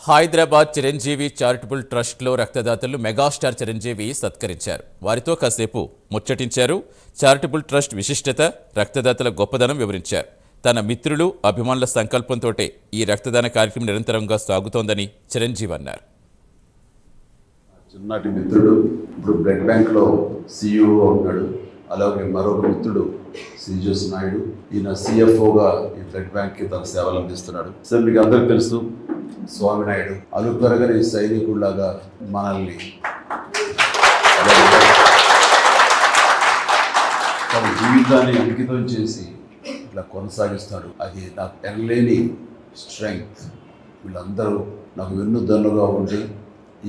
Hyderabad Chiranjeevi charitable ట్రస్ట్లో రక్తదాతలు megastar Chiranjeevi సత్కరించారు. వారితో కాసేపు ముచ్చటించారు. చారిటబుల్ ట్రస్ట్ విశిష్టత, రక్తదాతల గొప్పదనం వివరించారు. తన మిత్రులు, అభిమానుల సంకల్పంతోటే ఈ రక్తదాన కార్యక్రమం నిరంతరంగా సాగుతోందని చిరంజీవి అన్నారు. చిన్నటి మిత్రుడు ఇప్పుడు బ్లడ్ బ్యాంక్లో CEO ఉన్నాడు. అలాగే మరొక మిత్రుడు శ్రీజోస్ నాయుడు, ఈయన CFOగా ఈ బ్లడ్ బ్యాంక్కి తన సేవలు అందిస్తున్నాడు. సార్ మీకు అందరికీ తెలుసు, స్వామినాయుడు అలుపెరగని సైనికుడిలాగా మనల్ని తన జీవితాన్ని అంకితం చేసి ఇట్లా కొనసాగిస్తాడు. అది నాకు ఎనలేని స్ట్రెంగ్త్. వీళ్ళందరూ నాకు వెన్నుదన్నుగా ఉండి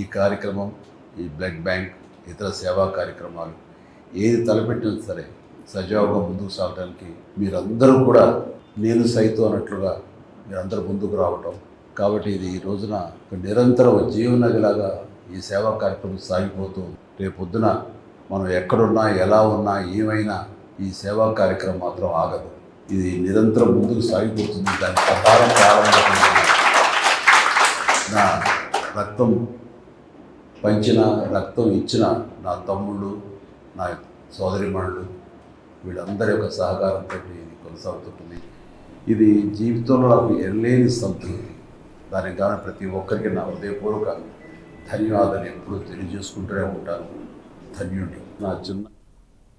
ఈ కార్యక్రమం, ఈ బ్లడ్ బ్యాంక్, ఇతర సేవా కార్యక్రమాలు ఏది తలపెట్టినా సరే సజావుగా ముందుకు సాగడానికి మీరందరూ కూడా నేను సైతం అన్నట్లుగా మీరందరూ ముందుకు రావటం, కాబట్టి ఇది ఈ రోజున ఒక నిరంతర జీవనదిలాగా ఈ సేవా కార్యక్రమం సాగిపోతూ రేపు పొద్దున మనం ఎక్కడున్నా, ఎలా ఉన్నా, ఏమైనా ఈ సేవా కార్యక్రమం మాత్రం ఆగదు. ఇది నిరంతరం ముందుకు సాగిపోతుంది. దాని ప్రకారం ప్రారంభం నా రక్తం పంచిన, రక్తం ఇచ్చిన నా తమ్ముళ్ళు, నా సోదరిమణులు, వీళ్ళందరి యొక్క సహకారంతో ఇది కొనసాగుతుంటుంది. ఇది జీవితంలో నాకు ఎనలేని సంతృప్తి. దానికి కానీ ప్రతి ఒక్కరికి నా హృదయపూర్వక ధన్యవాదాలు ఎప్పుడూ తెలియజేసుకుంటూనే ఉంటాను. ధన్యుడి నా చిన్న